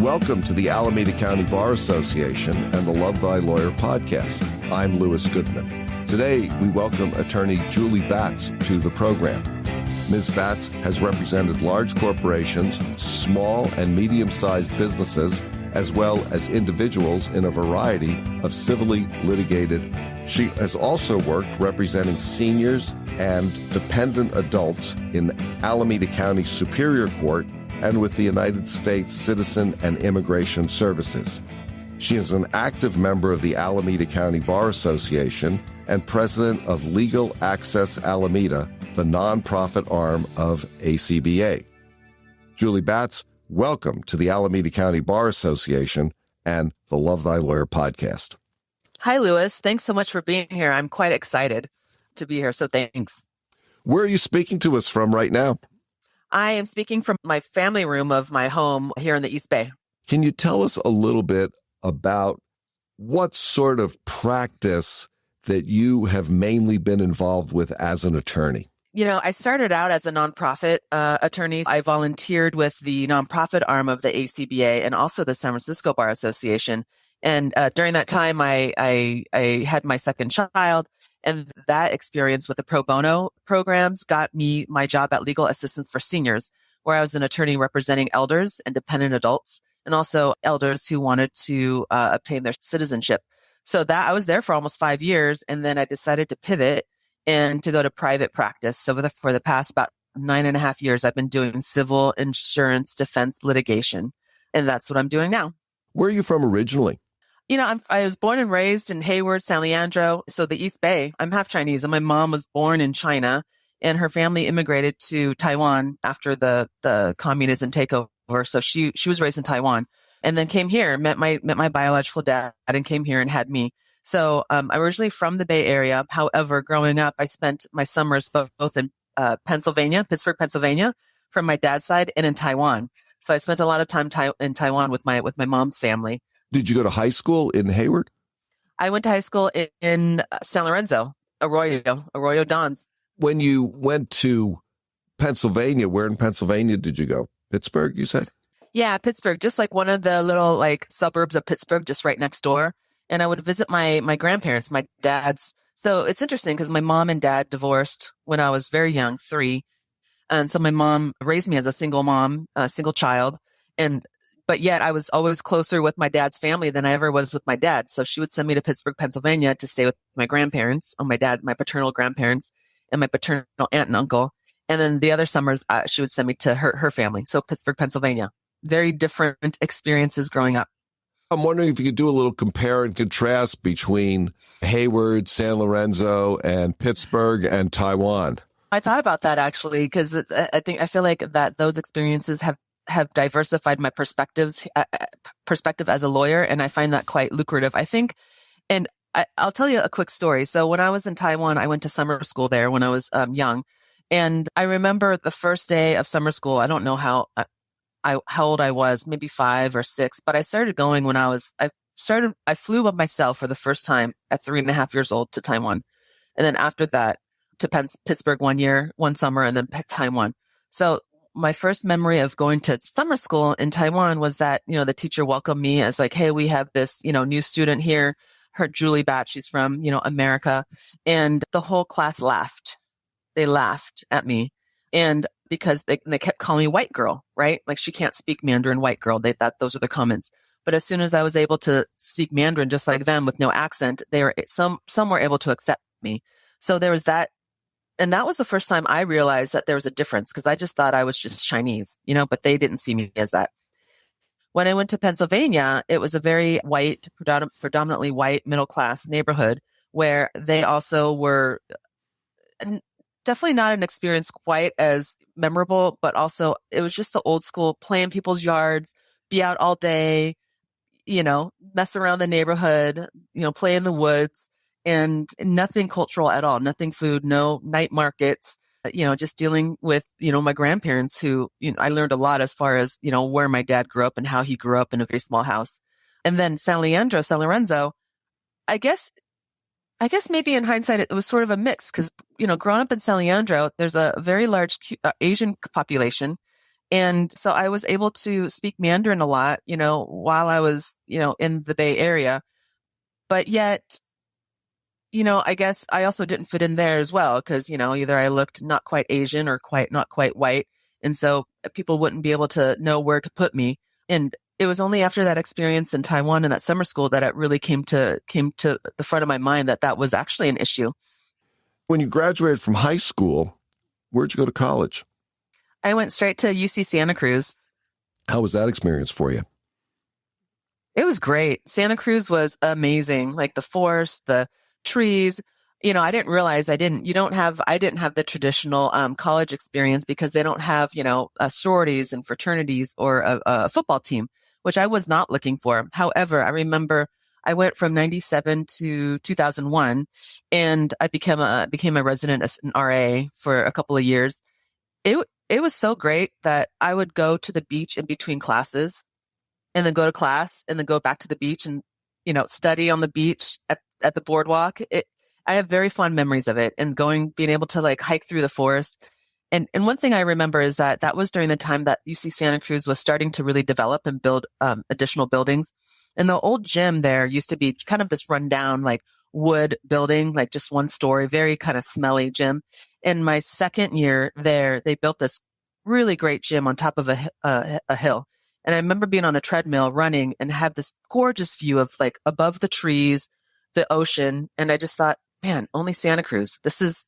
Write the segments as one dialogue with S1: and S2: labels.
S1: Welcome to the Alameda County Bar Association and the Love Thy Lawyer podcast. I'm Louis Goodman. Today, we welcome attorney Julie Batz to the program. Ms. Batz has represented large corporations, small and medium-sized businesses, as well as individuals in a variety of civilly litigated. She has also worked representing seniors and dependent adults in Alameda County Superior Court and with the United States Citizen and Immigration Services. She is an active member of the Alameda County Bar Association and president of Legal Access Alameda, the nonprofit arm of ACBA. Julie Batz, welcome to the Alameda County Bar Association and the Love Thy Lawyer podcast.
S2: Hi, Louis. Thanks so much for being here. I'm quite excited to be here, so thanks.
S1: Where are you speaking to us from right now?
S2: I am speaking from my family room of my home here in the East Bay.
S1: Can you tell us a little bit about what sort of practice that you have mainly been involved with as an attorney?
S2: You know, I started out as a nonprofit attorney. I volunteered with the nonprofit arm of the ACBA and also the San Francisco Bar Association. And during that time, I had my second child, and that experience with the pro bono programs got me my job at Legal Assistance for Seniors, where I was an attorney representing elders and dependent adults, and also elders who wanted to obtain their citizenship. So that I was there for almost 5 years, and then I decided to pivot and to go to private practice. So for the past about 9.5 years, I've been doing civil insurance defense litigation, and that's what I'm doing now.
S1: Where are you from originally?
S2: You know, I was born and raised in Hayward, San Leandro, so the East Bay. I'm half Chinese, and my mom was born in China, and her family immigrated to Taiwan after the communism takeover. So she was raised in Taiwan, and then came here, met my biological dad, and came here and had me. So I'm originally from the Bay Area. However, growing up, I spent my summers both in Pennsylvania, Pittsburgh, Pennsylvania, from my dad's side, and in Taiwan. So I spent a lot of time in Taiwan with my mom's family.
S1: Did you go to high school in Hayward?
S2: I went to high school in San Lorenzo, Arroyo Dons.
S1: When you went to Pennsylvania, where in Pennsylvania did you go? Pittsburgh, you said?
S2: Yeah, Pittsburgh, just like one of the little suburbs of Pittsburgh, just right next door. And I would visit my grandparents, my dad's. So it's interesting because my mom and dad divorced when I was very young, 3. And so my mom raised me as a single mom, a single child. But yet I was always closer with my dad's family than I ever was with my dad. So she would send me to Pittsburgh, Pennsylvania to stay with my grandparents, my paternal grandparents, and my paternal aunt and uncle. And then the other summers, she would send me to her family. So Pittsburgh, Pennsylvania. Very different experiences growing up.
S1: I'm wondering if you could do a little compare and contrast between Hayward, San Lorenzo, and Pittsburgh and Taiwan.
S2: I thought about that actually, because I feel like that those experiences have diversified my perspective as a lawyer, and I find that quite lucrative, I think. And I'll tell you a quick story. So when I was in Taiwan, I went to summer school there when I was young, and I remember the first day of summer school. I don't know how old I was, maybe 5 or 6, but I started going when I flew by myself for the first time at 3.5 years old to Taiwan. And then after that to Pittsburgh one summer, and then Taiwan. So my first memory of going to summer school in Taiwan was that, the teacher welcomed me as like, hey, we have this, new student here, her Julie Batz, she's from, America. And the whole class laughed. They laughed at me. And because they kept calling me white girl, right? Like, she can't speak Mandarin, white girl. They thought those were the comments. But as soon as I was able to speak Mandarin just like them with no accent, some were able to accept me. So there was that. And that was the first time I realized that there was a difference, because I just thought I was just Chinese, but they didn't see me as that. When I went to Pennsylvania, it was a very white, predominantly white middle-class neighborhood where they also were definitely not an experience quite as memorable, but also it was just the old school, play in people's yards, be out all day, mess around the neighborhood, play in the woods, and nothing cultural at all, nothing food, no night markets, just dealing with, my grandparents who, I learned a lot as far as, where my dad grew up and how he grew up in a very small house. And then San Lorenzo, I guess maybe in hindsight, it was sort of a mix because, growing up in San Leandro, there's a very large Asian population. And so I was able to speak Mandarin a lot, while I was, in the Bay Area. But yet, I guess I also didn't fit in there as well because, either I looked not quite Asian or not quite white. And so people wouldn't be able to know where to put me. And it was only after that experience in Taiwan and that summer school that it really came to the front of my mind that was actually an issue.
S1: When you graduated from high school, where'd you go to college?
S2: I went straight to UC Santa Cruz.
S1: How was that experience for you?
S2: It was great. Santa Cruz was amazing. Like the forest, the trees. I didn't realize I didn't have the traditional college experience because they don't have, sororities and fraternities or a football team, which I was not looking for. However, I remember I went from 97 to 2001 and I became a resident as an RA for a couple of years. It was so great that I would go to the beach in between classes and then go to class and then go back to the beach and, study on the beach at the boardwalk. I have very fond memories of it and being able to like hike through the forest. And one thing I remember is that was during the time that UC Santa Cruz was starting to really develop and build additional buildings. And the old gym there used to be kind of this rundown, like wood building, like just one story, very kind of smelly gym. In my second year there, they built this really great gym on top of a hill. And I remember being on a treadmill running and have this gorgeous view of like above the trees, the ocean. And I just thought, man, only Santa Cruz. This is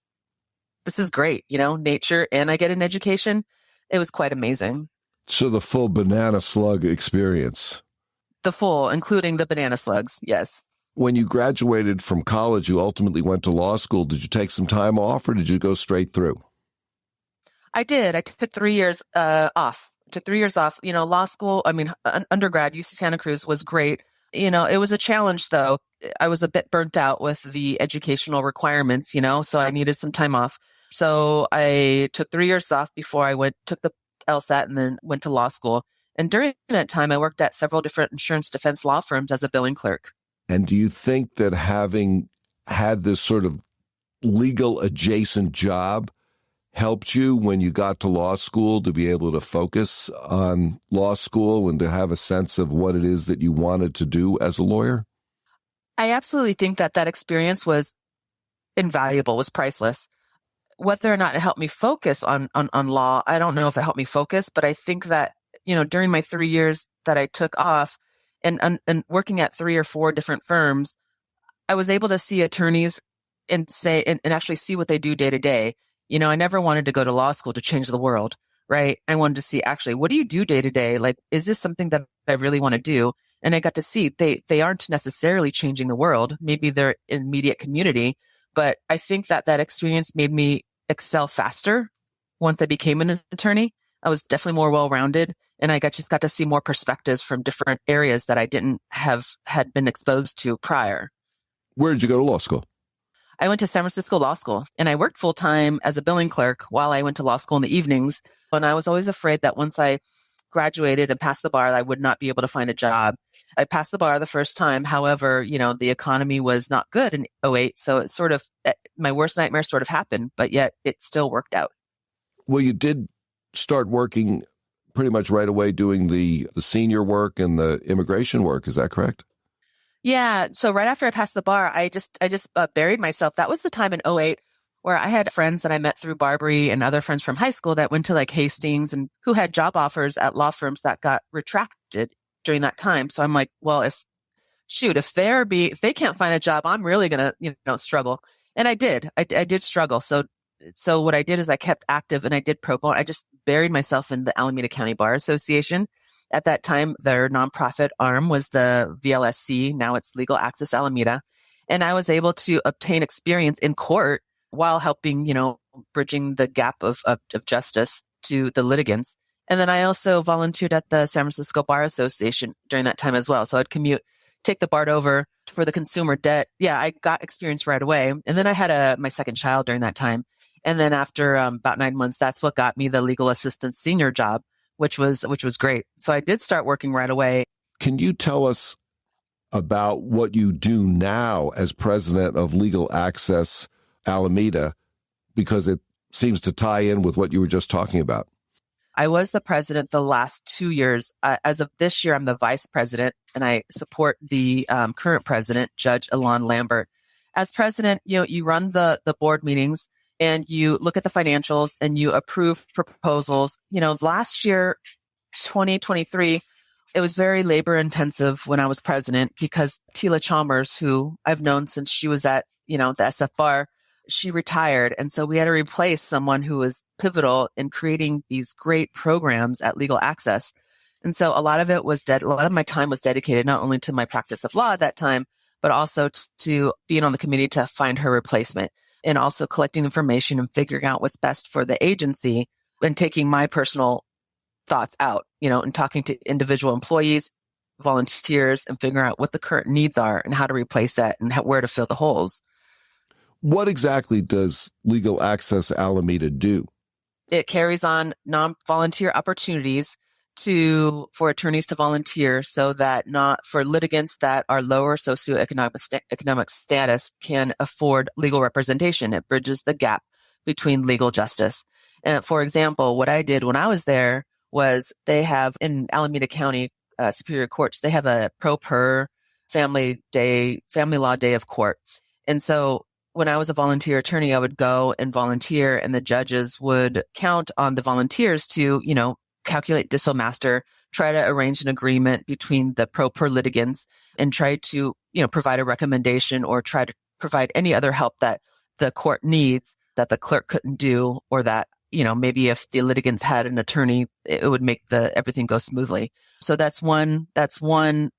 S2: great, nature, and I get an education. It was quite amazing.
S1: So the full banana slug experience.
S2: Including the banana slugs, yes.
S1: When you graduated from college, you ultimately went to law school. Did you take some time off or did you go straight through?
S2: I did. I took 3 years off. Law school, undergrad, UC Santa Cruz was great. It was a challenge, though. I was a bit burnt out with the educational requirements, so I needed some time off. So I took 3 years off before I took the LSAT and then went to law school. And during that time, I worked at several different insurance defense law firms as a billing clerk.
S1: And do you think that having had this sort of legal adjacent job helped you when you got to law school to be able to focus on law school and to have a sense of what it is that you wanted to do as a lawyer?
S2: I absolutely think that experience was invaluable, was priceless. Whether or not it helped me focus on law, I don't know if it helped me focus, but I think that, during my 3 years that I took off and working at 3 or 4 different firms, I was able to see attorneys and actually see what they do day to day. I never wanted to go to law school to change the world, right? I wanted to see actually, what do you do day to day? Like, is this something that I really want to do? And I got to see they aren't necessarily changing the world. Maybe their immediate community, but I think that experience made me excel faster once I became an attorney. I was definitely more well-rounded, and I just got to see more perspectives from different areas that I had been exposed to prior.
S1: Where did you go to law school?
S2: I went to San Francisco Law School, and I worked full-time as a billing clerk while I went to law school in the evenings. And I was always afraid that once I graduated and passed the bar, I would not be able to find a job. I passed the bar the first time. However, the economy was not good in 2008. So it sort of, my worst nightmare sort of happened, but yet it still worked out.
S1: Well, you did start working pretty much right away doing the senior work and the immigration work. Is that correct?
S2: Yeah. So right after I passed the bar, I just buried myself. That was the time in 2008 where I had friends that I met through Barbary and other friends from high school that went to like Hastings and who had job offers at law firms that got retracted during that time. So I'm like, well, if they can't find a job, I'm really going to, struggle. And I did. I did struggle. So what I did is I kept active and I did pro bono. I just buried myself in the Alameda County Bar Association. At that time, their nonprofit arm was the VLSC. Now it's Legal Access Alameda. And I was able to obtain experience in court while helping, bridging the gap of justice to the litigants. And then I also volunteered at the San Francisco Bar Association during that time as well. So I'd commute, take the BART over for the consumer debt. Yeah, I got experience right away. And then I had my second child during that time. And then after about 9 months, that's what got me the legal assistant senior job, which was great. So I did start working right away.
S1: Can you tell us about what you do now as president of Legal Access Alameda, because it seems to tie in with what you were just talking about?
S2: I was the president the last 2 years. As of this year, I'm the vice president, and I support the current president, Judge Alon Lambert. As president, you run the board meetings and you look at the financials and you approve proposals. Last year, 2023, it was very labor intensive when I was president because Tila Chalmers, who I've known since she was at, the SF bar, she retired. And so we had to replace someone who was pivotal in creating these great programs at Legal Access. And so a lot of it was a lot of my time was dedicated not only to my practice of law at that time, but also to being on the committee to find her replacement and also collecting information and figuring out what's best for the agency and taking my personal thoughts out, and talking to individual employees, volunteers, and figuring out what the current needs are and how to replace that and where to fill the holes.
S1: What exactly does Legal Access Alameda do?
S2: It carries on non-volunteer opportunities for attorneys to volunteer so that not for litigants that are lower socioeconomic status can afford legal representation. It bridges the gap between legal justice. And for example, what I did when I was there was they have in Alameda County Superior Courts, they have a pro per family law day of courts. And so when I was a volunteer attorney, I would go and volunteer and the judges would count on the volunteers to, calculate disomaster, try to arrange an agreement between the pro per litigants and try to, provide a recommendation or try to provide any other help that the court needs that the clerk couldn't do, or that, maybe if the litigants had an attorney, it would make everything go smoothly. So that's one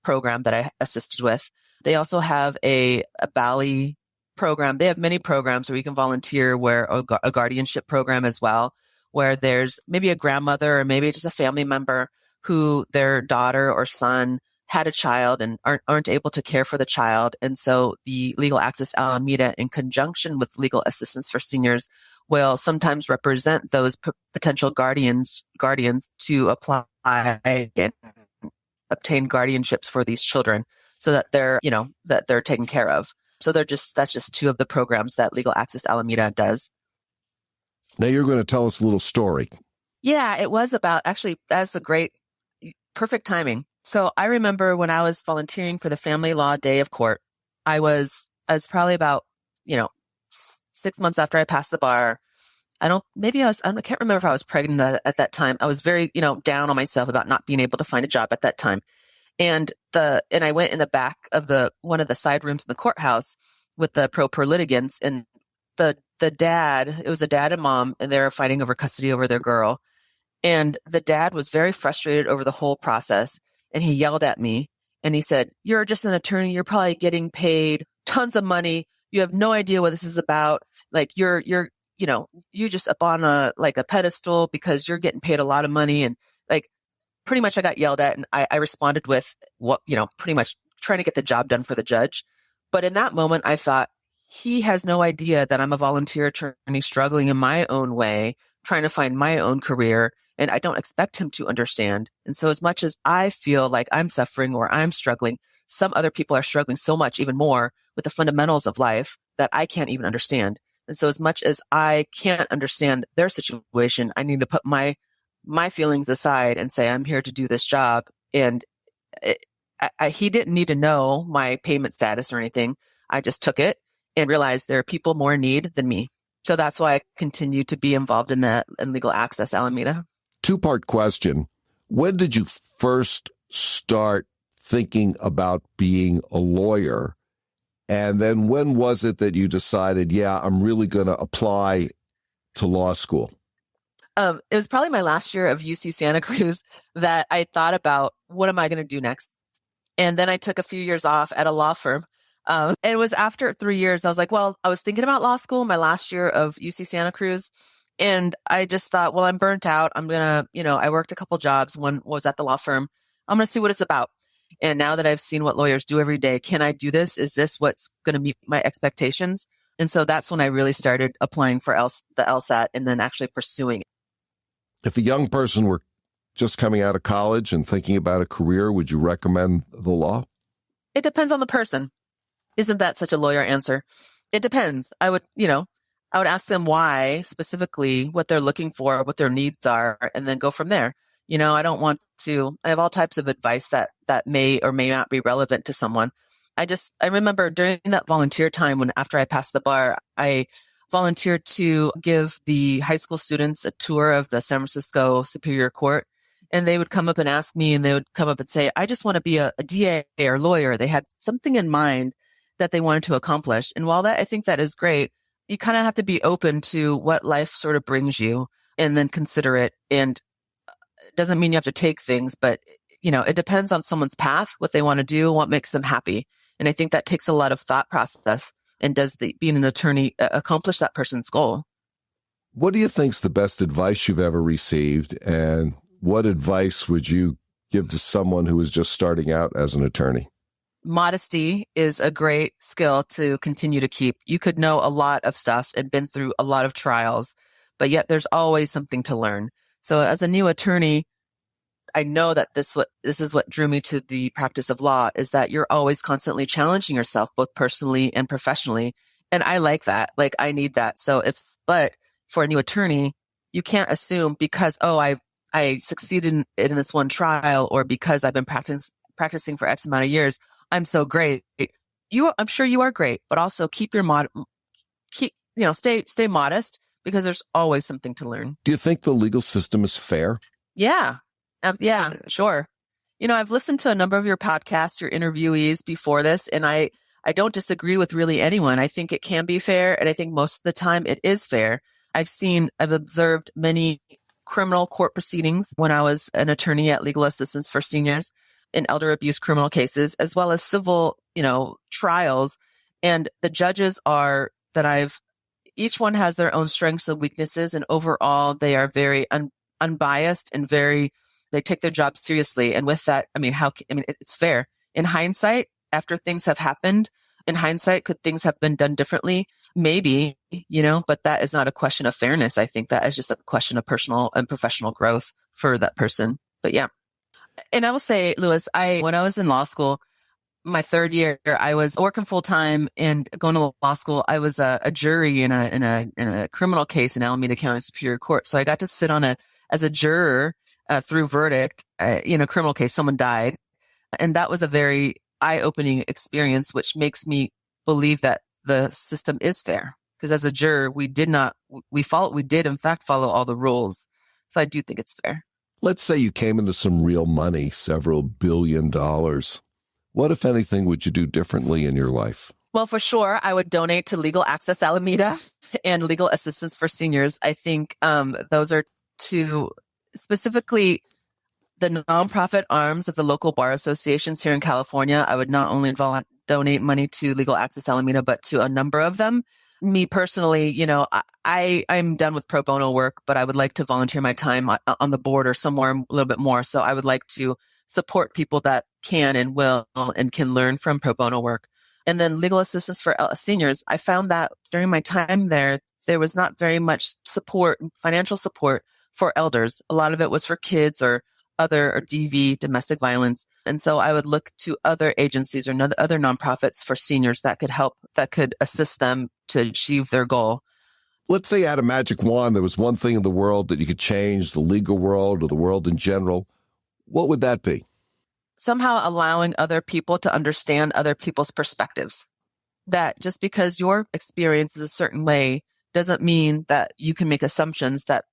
S2: program that I assisted with. They also have a Bali program. They have many programs where you can volunteer, where a guardianship program as well, where there's maybe a grandmother or maybe just a family member who their daughter or son had a child and aren't able to care for the child. And so the Legal Access Alameda, in conjunction with Legal Assistance for Seniors, will sometimes represent those potential guardians to apply and obtain guardianships for these children so that they're taken care of. So that's just two of the programs that Legal Access Alameda does.
S1: Now you're going to tell us a little story.
S2: Yeah, it was that's perfect timing. So I remember when I was volunteering for the Family Law Day of Court, I was probably about, 6 months after I passed the bar. I can't remember if I was pregnant at that time. I was very, down on myself about not being able to find a job at that time. And I went in the back of one of the side rooms in the courthouse with the pro per litigants, and it was a dad and mom, and they were fighting over custody over their girl. And the dad was very frustrated over the whole process. And he yelled at me and he said, "You're just an attorney. You're probably getting paid tons of money. You have no idea what this is about. Like you're just up on a pedestal because you're getting paid a lot of money." And pretty much I got yelled at, and I responded with pretty much trying to get the job done for the judge. But in that moment, I thought, he has no idea that I'm a volunteer attorney struggling in my own way, trying to find my own career, and I don't expect him to understand. And so as much as I feel like I'm suffering or I'm struggling, some other people are struggling so much, even more, with the fundamentals of life that I can't even understand. And so as much as I can't understand their situation, I need to put my feelings aside and say, I'm here to do this job. And he didn't need to know my payment status or anything. I just took it and realized there are people more in need than me. So that's why I continue to be involved in Legal Access Alameda.
S1: Two-part question. When did you first start thinking about being a lawyer? And then when was it that you decided, I'm really going to apply to law school?
S2: It was probably my last year of UC Santa Cruz that I thought about, what am I going to do next? And then I took a few years off at a law firm. And it was after 3 years, I was like, well, I was thinking about law school my last year of UC Santa Cruz. And I just thought, well, I'm burnt out. I'm going to, I worked a couple jobs. One was at the law firm. I'm going to see what it's about. And now that I've seen what lawyers do every day, can I do this? Is this what's going to meet my expectations? And so that's when I really started applying for the LSAT and then actually pursuing it.
S1: If a young person were just coming out of college and thinking about a career, would you recommend the law? It
S2: depends on the person. Isn't that such a lawyer answer? It depends. I would, I would ask them why, specifically what they're looking for, what their needs are, and then go from there. I have all types of advice that may or may not be relevant to someone. I remember during that volunteer time after I passed the bar, I volunteered to give the high school students a tour of the San Francisco Superior Court. And they would come up and ask me, and they would come up and say, I just want to be a DA or lawyer. They had something in mind that they wanted to accomplish. And while I think that is great, you kind of have to be open to what life sort of brings you and then consider it. And it doesn't mean you have to take things, but it depends on someone's path, what they want to do, what makes them happy. And I think that takes a lot of thought process. And does being an attorney accomplish that person's goal?
S1: What do you think's the best advice you've ever received? And what advice would you give to someone who is just starting out as an attorney?
S2: Modesty is a great skill to continue to keep. You could know a lot of stuff and been through a lot of trials, but yet there's always something to learn. So as a new attorney, I know that this is what drew me to the practice of law, is that you're always constantly challenging yourself, both personally and professionally. And I like that. Like, I need that. But for a new attorney, you can't assume because, I succeeded in this one trial, or because I've been practicing for X amount of years, I'm so great. I'm sure you are great, but also keep stay modest, because there's always something to learn.
S1: Do you think the legal system is fair?
S2: Yeah. Yeah, sure. I've listened to a number of your podcasts, your interviewees before this, and I don't disagree with really anyone. I think it can be fair, and I think most of the time it is fair. I've observed many criminal court proceedings when I was an attorney at Legal Assistance for Seniors in elder abuse criminal cases, as well as civil, trials. And the judges each one has their own strengths and weaknesses. And overall, they are very unbiased and they take their job seriously. And with that, it's fair. In hindsight, after things have happened, could things have been done differently? Maybe, but that is not a question of fairness. I think that is just a question of personal and professional growth for that person. But yeah. And I will say, Louis, when I was in law school, my third year, I was working full time and going to law school. I was a jury in a criminal case in Alameda County Superior Court. So I got to sit as a juror through verdict in a criminal case. Someone died. And that was a very eye-opening experience, which makes me believe that the system is fair. Because as a juror, we did in fact follow all the rules. So I do think it's fair.
S1: Let's say you came into some real money, several $1 billion. What, if anything, would you do differently in your life?
S2: Well, for sure, I would donate to Legal Access Alameda and Legal Assistance for Seniors. I think those are two, specifically the nonprofit arms of the local bar associations here in California. I would not only donate money to Legal Access Alameda, but to a number of them. Me personally, I'm done with pro bono work, but I would like to volunteer my time on the board or somewhere a little bit more. So I would like to support people that can and will and can learn from pro bono work. And then Legal Assistance for Seniors, I found that during my time there was not very much support, financial support for elders. A lot of it was for kids or DV, domestic violence. And so I would look to other agencies or other nonprofits for seniors that could assist them to achieve their goal.
S1: Let's say you had a magic wand, there was one thing in the world that you could change, the legal world or the world in general. What would that be?
S2: Somehow allowing other people to understand other people's perspectives. That just because your experience is a certain way doesn't mean that you can make assumptions that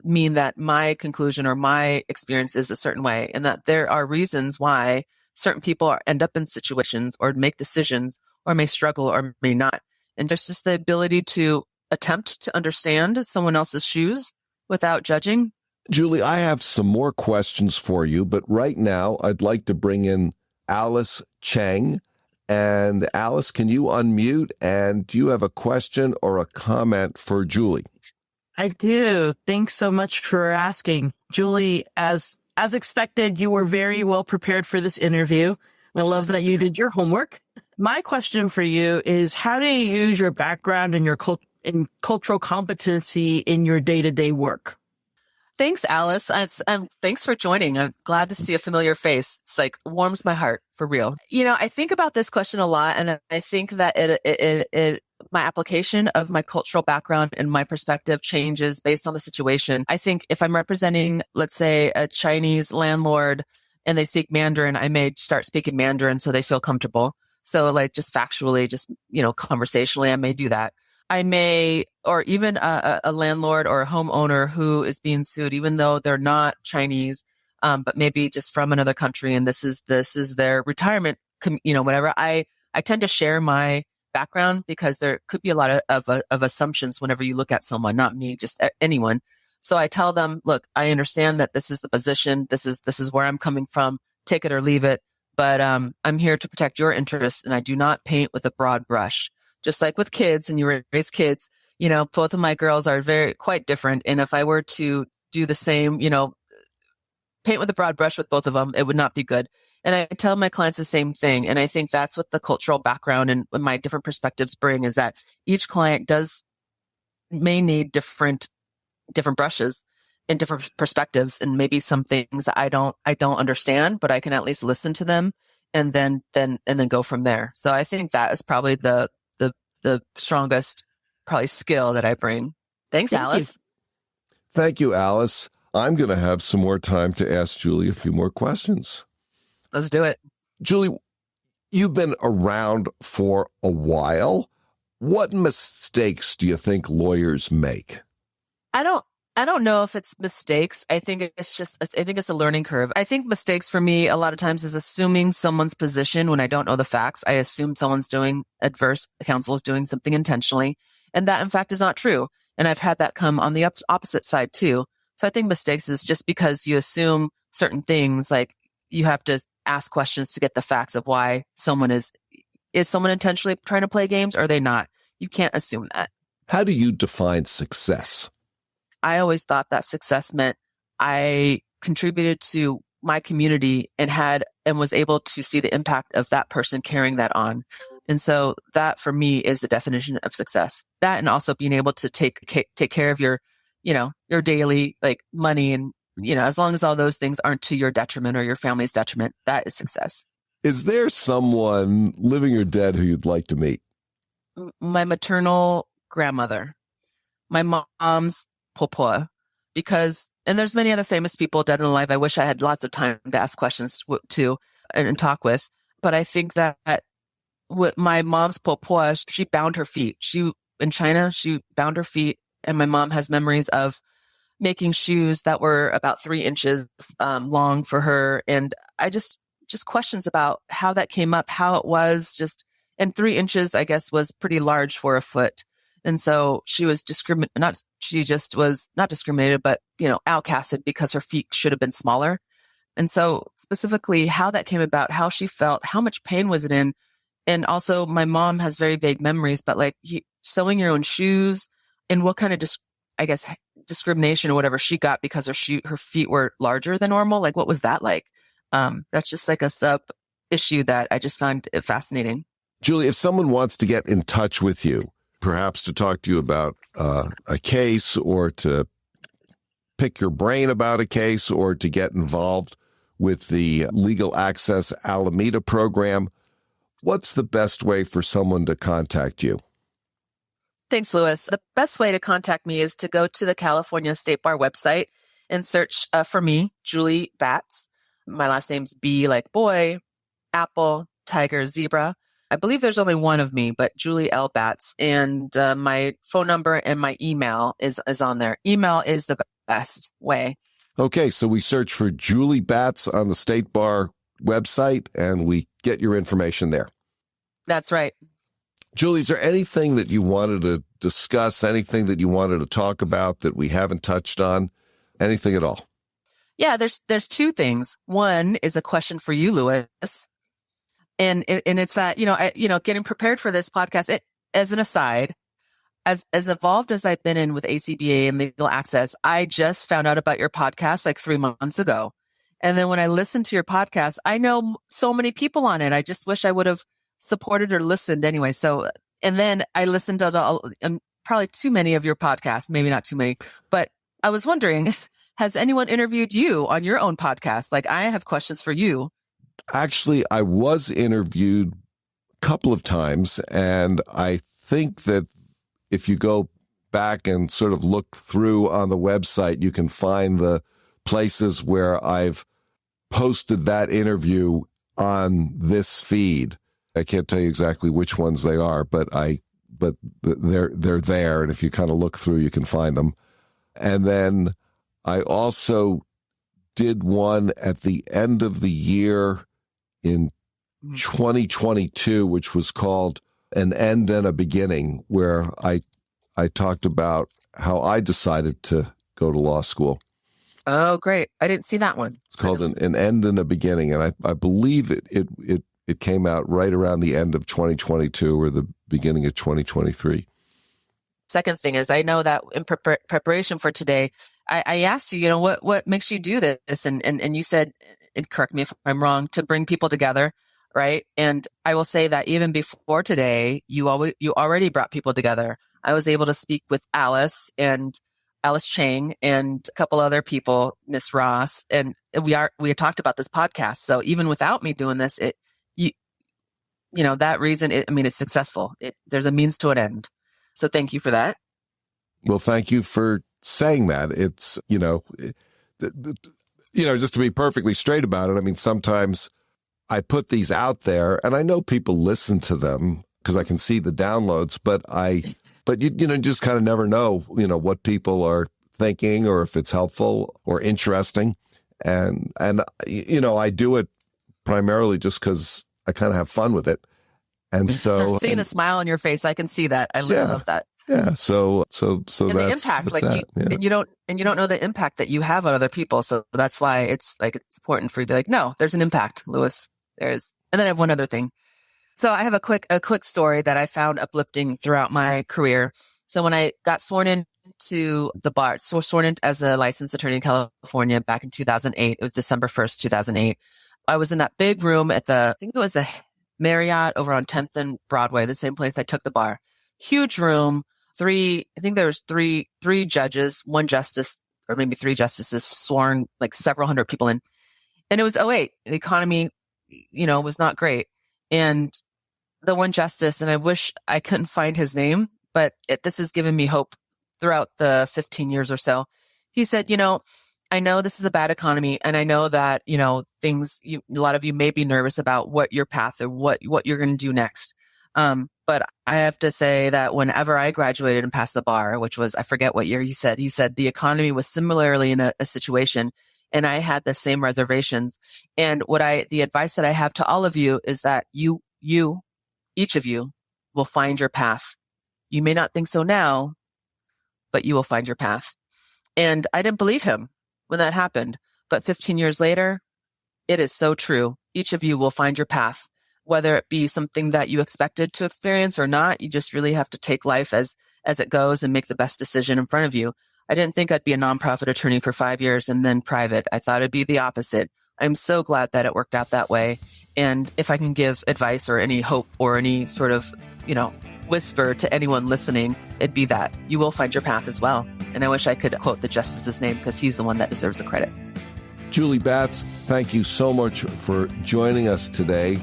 S2: mean that my conclusion or my experience is a certain way, and that there are reasons why certain people end up in situations or make decisions or may struggle or may not. And just the ability to attempt to understand someone else's shoes without judging.
S1: Julie, I have some more questions for you, but right now I'd like to bring in Alice Cheng. And Alice, can you unmute? And do you have a question or a comment for Julie?
S3: I do. Thanks so much for asking. Julie, as expected, you were very well prepared for this interview. I love that you did your homework. My question for you is, how do you use your background and your cultural competency in your day-to-day work?
S2: Thanks, Alice. Thanks for joining. I'm glad to see a familiar face. It's warms my heart for real. I think about this question a lot, and I think that it my application of my cultural background and my perspective changes based on the situation. I think if I'm representing, let's say, a Chinese landlord and they speak Mandarin, I may start speaking Mandarin so they feel comfortable. So like just factually, just, conversationally, I may do that. I may, or even a landlord or a homeowner who is being sued, even though they're not Chinese, but maybe just from another country, and this is their retirement, whatever. I tend to share my background because there could be a lot of assumptions whenever you look at someone, not me, just anyone. So I tell them, look, I understand that this is the position, this is where I'm coming from, take it or leave it, but I'm here to protect your interests, and I do not paint with a broad brush. Just like with kids, and you raise kids, both of my girls are quite different. And if I were to do the same, paint with a broad brush with both of them, it would not be good. And I tell my clients the same thing. And I think that's what the cultural background and my different perspectives bring, is that each client may need different brushes and different perspectives, and maybe some things that I don't understand, but I can at least listen to them and then go from there. So I think that is probably the strongest probably skill that I bring. Thanks, Alice.
S1: Thank you, Alice. I'm going to have some more time to ask Julie a few more questions.
S2: Let's do it.
S1: Julie, you've been around for a while. What mistakes do you think lawyers make?
S2: I don't know if it's mistakes. I think it's a learning curve. I think mistakes for me a lot of times is assuming someone's position when I don't know the facts. I assume adverse counsel is doing something intentionally, and that in fact is not true. And I've had that come on the opposite side too. So I think mistakes is just because you assume certain things, like you have to ask questions to get the facts of why someone is someone intentionally trying to play games, or are they not? You can't assume that.
S1: How do you define success?
S2: I always thought that success meant I contributed to my community and was able to see the impact of that person carrying that on. And so that for me is the definition of success. That, and also being able to take care of your daily money, and, as long as all those things aren't to your detriment or your family's detriment, that is success.
S1: Is there someone, living or dead, who you'd like to meet?
S2: My maternal grandmother, my mom's popo, and there's many other famous people dead and alive I wish I had lots of time to ask questions to and talk with. But I think that with my mom's popo, she bound her feet. In China, she bound her feet, and my mom has memories of making shoes that were about 3 inches long for her. And I just questions about how that came up, how it was and 3 inches, I guess, was pretty large for a foot. And so she was not discriminated, but, outcasted because her feet should have been smaller. And so specifically how that came about, how she felt, how much pain was it in? And also my mom has very vague memories, but sewing your own shoes, and what kind of, discrimination or whatever she got because her feet were larger than normal. What was that like? That's just a sub issue that I just found fascinating.
S1: Julie, if someone wants to get in touch with you, perhaps to talk to you about a case, or to pick your brain about a case, or to get involved with the Legal Access Alameda program, what's the best way for someone to contact you?
S2: Thanks, Louis. The best way to contact me is to go to the California State Bar website and search for me, Julie Batz. My last name's B like boy, apple, tiger, zebra. I believe there's only one of me, but Julie L. Batz. And my phone number and my email is on there. Email is the best way.
S1: Okay, so we search for Julie Batz on the State Bar website, and we get your information there.
S2: That's right.
S1: Julie, is there anything that you wanted to discuss, anything that you wanted to talk about that we haven't touched on, anything at all?
S2: Yeah, there's two things. One is a question for you, Louis. And it's that, getting prepared for this podcast, as an aside, as evolved as I've been in with ACBA and Legal Access, I just found out about your podcast 3 months ago. And then when I listened to your podcast, I know so many people on it. I just wish I would have supported or listened anyway. So, and then I listened to probably too many of your podcasts, maybe not too many, but I was wondering, has anyone interviewed you on your own podcast? I have questions for you.
S1: Actually, I was interviewed a couple of times, and I think that if you go back and sort of look through on the website, you can find the places where I've posted that interview on this feed. I can't tell you exactly which ones they are, but they're there. And if you kind of look through, you can find them. And then I also did one at the end of the year in 2022, which was called An End and a Beginning, where I talked about how I decided to go to law school.
S2: Oh, great. I didn't see that one.
S1: It's called An End and a Beginning. And I believe it came out right around the end of 2022 or the beginning of 2023.
S2: Second thing is, I know that in preparation for today, I asked you, what makes you do this? And you said, and correct me if I'm wrong, to bring people together, right? And I will say that even before today, you already brought people together. I was able to speak with Alice Chang and a couple other people, Miss Ross, and we had talked about this podcast. So even without me doing this, that reason, it's successful. There's a means to an end. So thank you for that.
S1: Well, thank you for saying that. It's, just to be perfectly straight about it. Sometimes I put these out there and I know people listen to them because I can see the downloads, but you just kind of never know, what people are thinking or if it's helpful or interesting. And I do it primarily just because I kind of have fun with it. And so
S2: seeing a smile on your face, I can see that. I love that.
S1: Yeah. So
S2: and
S1: that's
S2: the impact, and you don't know the impact that you have on other people. So that's why it's important for you to be like, no, there's an impact, Louis. And then I have one other thing. So I have a quick story that I found uplifting throughout my career. So when I got sworn into the bar, sworn in as a licensed attorney in California back in 2008, it was December 1st, 2008. I was in that big room I think it was the Marriott over on 10th and Broadway, the same place I took the bar. Huge room. I think there was three judges, one justice, or maybe three justices sworn, like several hundred people in. And it was 2008. The economy, was not great. And the one justice, and I wish I couldn't find his name, but this has given me hope throughout the 15 years or so. He said, I know this is a bad economy, and I know that, a lot of you may be nervous about what your path or what you're going to do next. But I have to say that whenever I graduated and passed the bar, which was, I forget what year he said the economy was similarly in a situation, and I had the same reservations. And the advice that I have to all of you is that each of you will find your path. You may not think so now, but you will find your path. And I didn't believe him when that happened. But 15 years later, it is so true. Each of you will find your path, whether it be something that you expected to experience or not. You just really have to take life as it goes and make the best decision in front of you. I didn't think I'd be a nonprofit attorney for 5 years and then private. I thought it'd be the opposite. I'm so glad that it worked out that way. And if I can give advice or any hope or any sort of, whisper to anyone listening, it'd be that you will find your path as well. And I wish I could quote the justice's name because he's the one that deserves the credit.
S1: Julie Batz, thank you so much for joining us today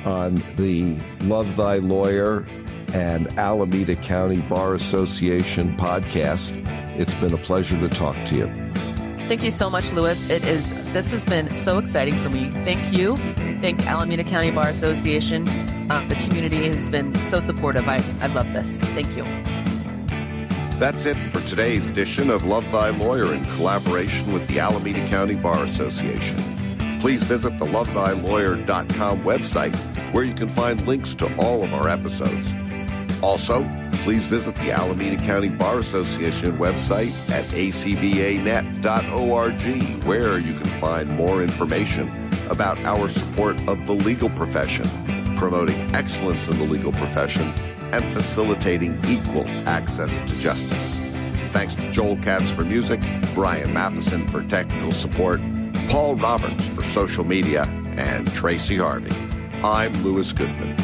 S1: on the Love Thy Lawyer and Alameda County Bar Association podcast. It's been a pleasure to talk to you.
S2: Thank you so much, Louis. This has been so exciting for me. Thank you. Thank Alameda County Bar Association. The community has been so supportive. I love this. Thank you.
S1: That's it for today's edition of Love Thy Lawyer in collaboration with the Alameda County Bar Association. Please visit the lovethylawyer.com website where you can find links to all of our episodes. Also, please visit the Alameda County Bar Association website at acbanet.org, where you can find more information about our support of the legal profession, promoting excellence in the legal profession, and facilitating equal access to justice. Thanks to Joel Katz for music, Brian Matheson for technical support, Paul Roberts for social media, and Tracy Harvey. I'm Louis Goodman.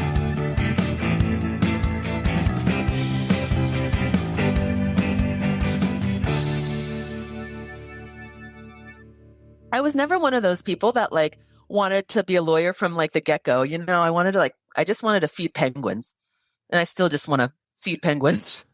S2: I was never one of those people that wanted to be a lawyer from the get-go. I just wanted to feed penguins, and I still just want to seed penguins.